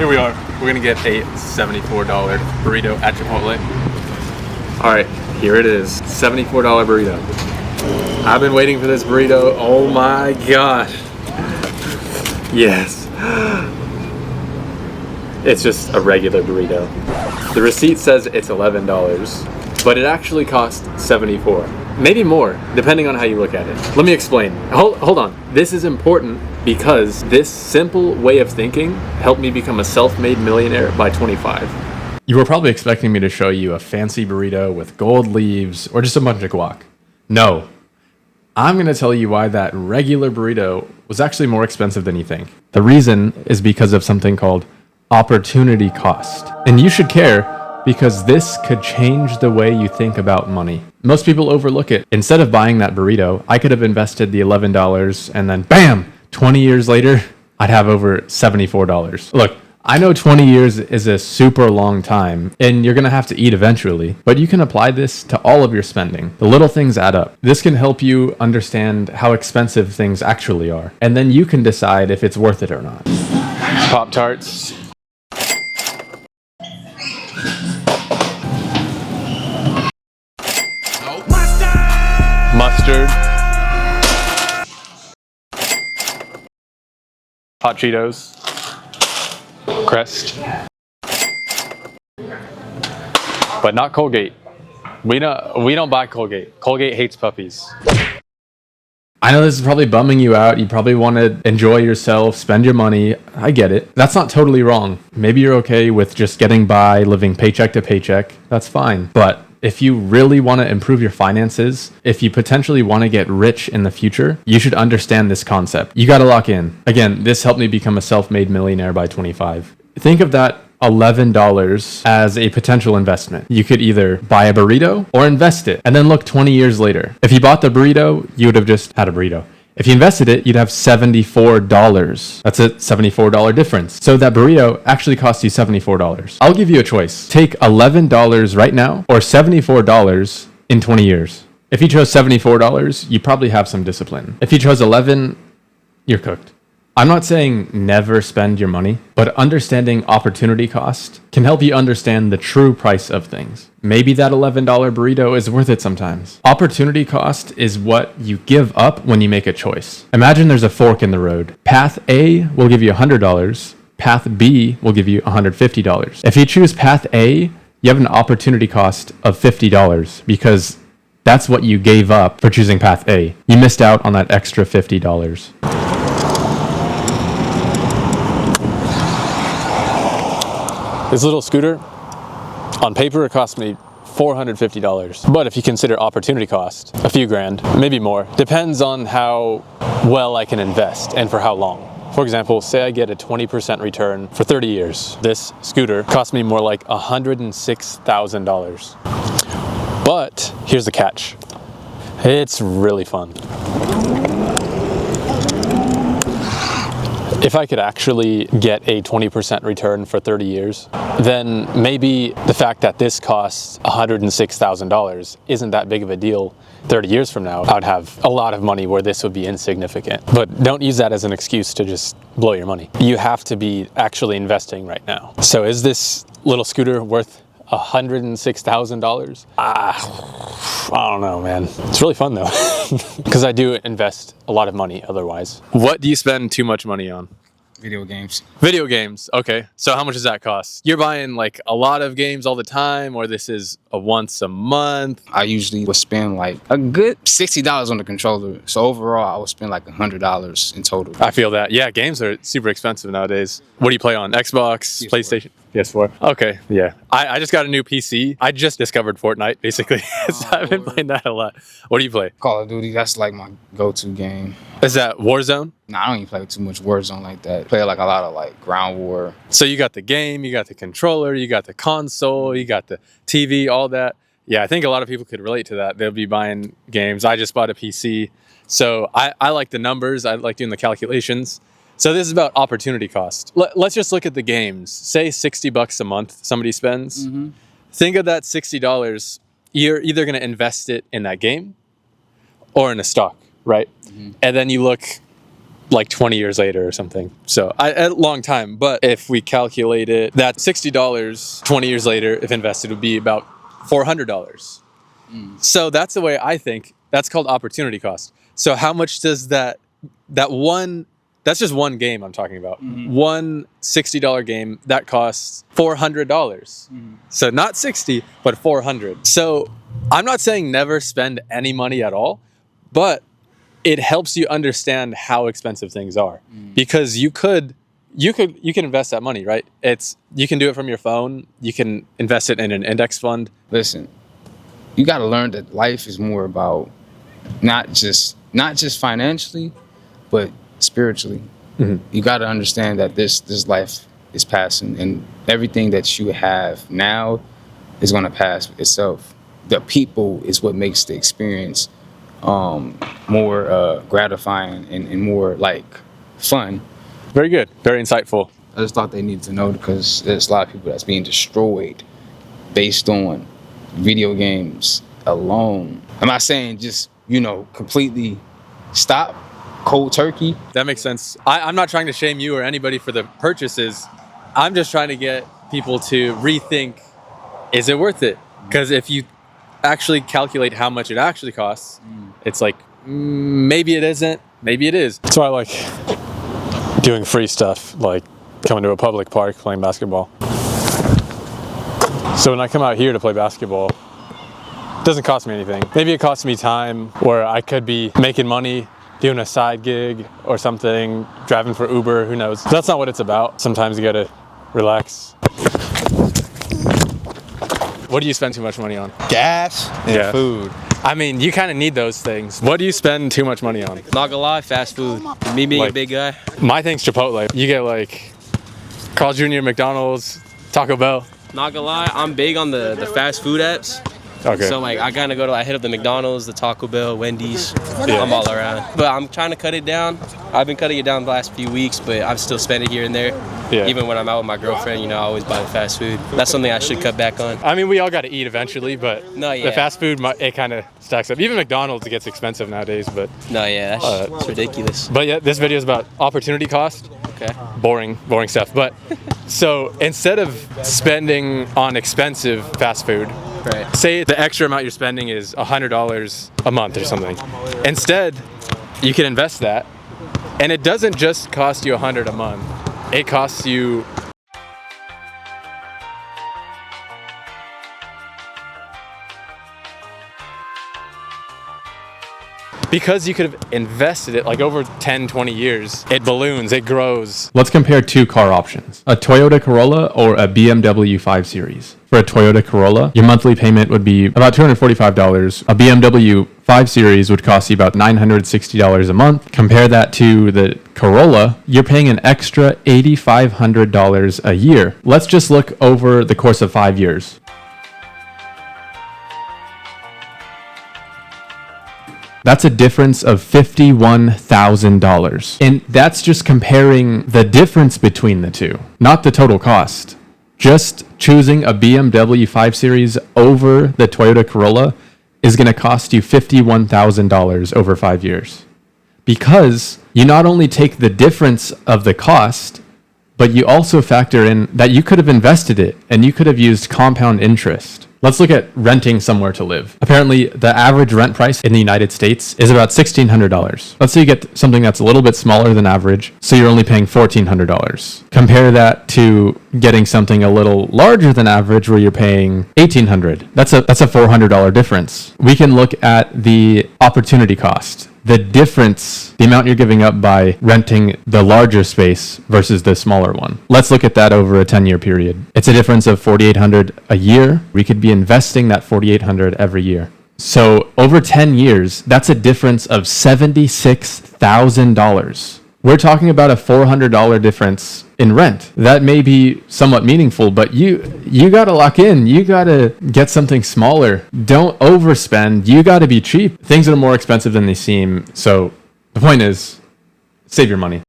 Here we are. We're gonna get a $74 burrito at Chipotle. All right, here it is, $74 burrito. I've been waiting for this burrito. Oh my gosh. Yes. It's just a regular burrito. The receipt says it's $11, but it actually costs $74. Maybe more, depending on how you look at it. Let me explain. Hold on. This is important because this simple way of thinking helped me become a self-made millionaire by 25. You were probably expecting me to show you a fancy burrito with gold leaves or just a bunch of guac. No. I'm going to tell you why that regular burrito was actually more expensive than you think. The reason is because of something called opportunity cost. And you should care because this could change the way you think about money. Most people overlook it. Instead of buying that burrito, I could have invested the $11 and then bam, 20 years later, I'd have over $74. Look, I know 20 years is a super long time and you're gonna have to eat eventually, but you can apply this to all of your spending. The little things add up. This can help you understand how expensive things actually are. And then you can decide if it's worth it or not. Pop-Tarts. Mustard. Hot Cheetos. Crest. But not Colgate. We don't buy Colgate. Colgate hates puppies. I know this is probably bumming you out. You probably want to enjoy yourself, spend your money. I get it. That's not totally wrong. Maybe you're okay with just getting by, living paycheck to paycheck. That's fine. But if you really want to improve your finances, if you potentially want to get rich in the future, you should understand this concept. You got to lock in. Again, this helped me become a self-made millionaire by 25. Think of that $11 as a potential investment. You could either buy a burrito or invest it and then look 20 years later. If you bought the burrito, you would have just had a burrito. If you invested it, you'd have $74. That's a $74 difference. So that burrito actually cost you $74. I'll give you a choice. Take $11 right now or $74 in 20 years. If you chose $74, you probably have some discipline. If you chose 11, you're cooked. I'm not saying never spend your money, but understanding opportunity cost can help you understand the true price of things. Maybe that $11 burrito is worth it sometimes. Opportunity cost is what you give up when you make a choice. Imagine there's a fork in the road. Path A will give you $100. Path B will give you $150. If you choose path A, you have an opportunity cost of $50 because that's what you gave up for choosing path A. You missed out on that extra $50. This little scooter, on paper, it cost me $450. But if you consider opportunity cost, a few grand, maybe more. Depends on how well I can invest and for how long. For example, say I get a 20% return for 30 years. This scooter cost me more like $106,000. But here's the catch. It's really fun. If I could actually get a 20% return for 30 years, then maybe the fact that this costs $106,000 isn't that big of a deal 30 years from now. I would have a lot of money where this would be insignificant. But don't use that as an excuse to just blow your money. You have to be actually investing right now. So is this little scooter worth $106,000? I don't know, man. It's really fun though, because I do invest a lot of money otherwise. What do you spend too much money on? Video games. Video games. Okay. So how much does that cost? You're buying like a lot of games all the time, or this is a once a month? I usually would spend like a good $60 on the controller. So overall, I would spend like $100 in total. I feel that. Yeah, games are super expensive nowadays. What do you play on? Xbox, PS4. PlayStation? PS4. Okay, yeah. I just got a new PC. I just discovered Fortnite, basically. So I've been playing that a lot. What do you play? Call of Duty, that's like my go-to game. Is that Warzone? Nah, I don't even play too much Warzone like that. Play like a lot of like Ground War. So you got the game, you got the controller, you got the console, you got the TV, all that. Yeah, I think a lot of people could relate to that. They'll be buying games. I just bought a PC. So I like the numbers. I like doing the calculations. So this is about opportunity cost. Let's just look at the games. Say $60 a month somebody spends. Mm-hmm. Think of that $60. You're either going to invest it in that game or in a stock, right? Mm-hmm. And then you look like 20 years later or something. So a long time. But if we calculate it, that $60 20 years later, if invested, would be about $400. So that's the way I think. That's called opportunity cost. So how much does that one, that's just one game I'm talking about. One $60 game that costs $400. So not 60, but 400. So I'm not saying never spend any money at all, but it helps you understand how expensive things are, because you can invest that money, right? You can do it from your phone. You can invest it in an index fund. Listen, you got to learn that life is more about not just financially, but spiritually. You got to understand that this life is passing, and everything that you have now is going to pass itself. The people is what makes the experience more gratifying and more like fun. Very good. Very insightful. I just thought they needed to know, because there's a lot of people that's being destroyed based on video games alone. I'm not saying just, completely stop cold turkey. That makes sense. I'm not trying to shame you or anybody for the purchases. I'm just trying to get people to rethink, is it worth it? Because if you actually calculate how much it actually costs, it's like, maybe it isn't, maybe it is. That's why I like doing free stuff, like coming to a public park, playing basketball. So when I come out here to play basketball, it doesn't cost me anything. Maybe it costs me time where I could be making money, doing a side gig or something, driving for Uber, who knows. That's not what it's about. Sometimes you gotta relax. What do you spend too much money on? Gas and food. I mean, you kind of need those things. What do you spend too much money on? Not gonna lie, fast food. Me being a big guy. My thing's Chipotle. You get like Carl's Jr., McDonald's, Taco Bell. Not gonna lie, I'm big on the fast food apps. Okay. So like I hit up the McDonald's, the Taco Bell, Wendy's. I'm all around. But I'm trying to cut it down. I've been cutting it down the last few weeks, but I'm still spending here and there. Yeah. Even when I'm out with my girlfriend, I always buy the fast food. That's something I should cut back on. I mean, we all got to eat eventually, but the fast food, it kind of stacks up. Even McDonald's gets expensive nowadays, but... That's ridiculous. But yeah, this video is about opportunity cost. Okay. Boring stuff. But so instead of spending on expensive fast food, right, say the extra amount you're spending is $100 a month or something. Instead, you can invest that, and it doesn't just cost you $100 a month. It costs you because you could have invested it like over 10, 20 years. It balloons, it grows. Let's compare two car options, a Toyota Corolla or a BMW 5 Series. For a Toyota Corolla, your monthly payment would be about $245. A BMW 5 Series would cost you about $960 a month. Compare that to the Corolla, you're paying an extra $8,500 a year. Let's just look over the course of 5 years. That's a difference of $51,000. And that's just comparing the difference between the two, not the total cost. Just choosing a BMW 5 Series over the Toyota Corolla is going to cost you $51,000 over 5 years. Because you not only take the difference of the cost, but you also factor in that you could have invested it and you could have used compound interest. Let's look at renting somewhere to live. Apparently, the average rent price in the United States is about $1,600. Let's say you get something that's a little bit smaller than average, so you're only paying $1,400. Compare that to getting something a little larger than average where you're paying $1,800. That's a $400 difference. We can look at the opportunity cost. The difference, the amount you're giving up by renting the larger space versus the smaller one. Let's look at that over a 10-year period. It's a difference of $4,800 a year. We could be investing that $4,800 every year. So over 10 years, that's a difference of $76,000. We're talking about a $400 difference in rent. That may be somewhat meaningful, but you got to lock in. You got to get something smaller. Don't overspend. You got to be cheap. Things are more expensive than they seem. So the point is, save your money.